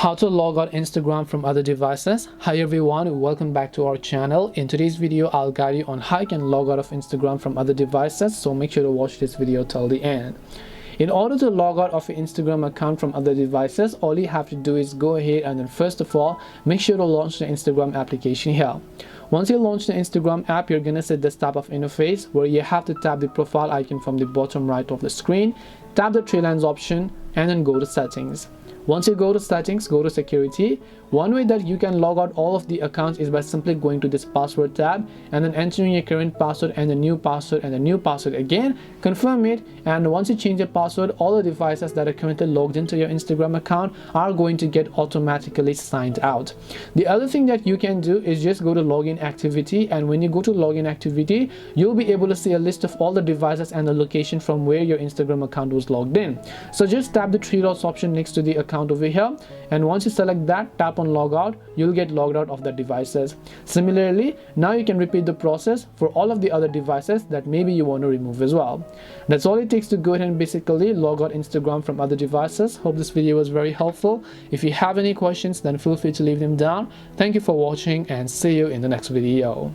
How to log out Instagram from other devices. Hi everyone, welcome back to our channel. In today's video I'll guide you on how you can log out of Instagram from other devices, so make sure to watch this video till the end. In order to log out of your Instagram account from other devices, all you have to do is go ahead and then first of all make sure to launch the Instagram application here. Once you launch the Instagram app, you're gonna see this type of interface where you have to tap the profile icon from the bottom right of the screen, tap the three lines option, and then go to settings. Once you go to settings, go to security. One way that you can log out all of the accounts is by simply going to this password tab and then entering your current password and the new password and the new password again, confirm it, and once you change your password, all the devices that are currently logged into your Instagram account are going to get automatically signed out. The other thing that you can do is just go to login activity, and when you go to login activity, you'll be able to see a list of all the devices and the location from where your Instagram account was logged in. So just tap the three dots option next to the account over here, and once you select that, tap on log out, you'll get logged out of the devices. Similarly, now you can repeat the process for all of the other devices that maybe you want to remove as well. That's all it takes to go ahead and basically log out Instagram from other devices. Hope this video was very helpful. If you have any questions, then feel free to leave them down. Thank you for watching and see you in the next video.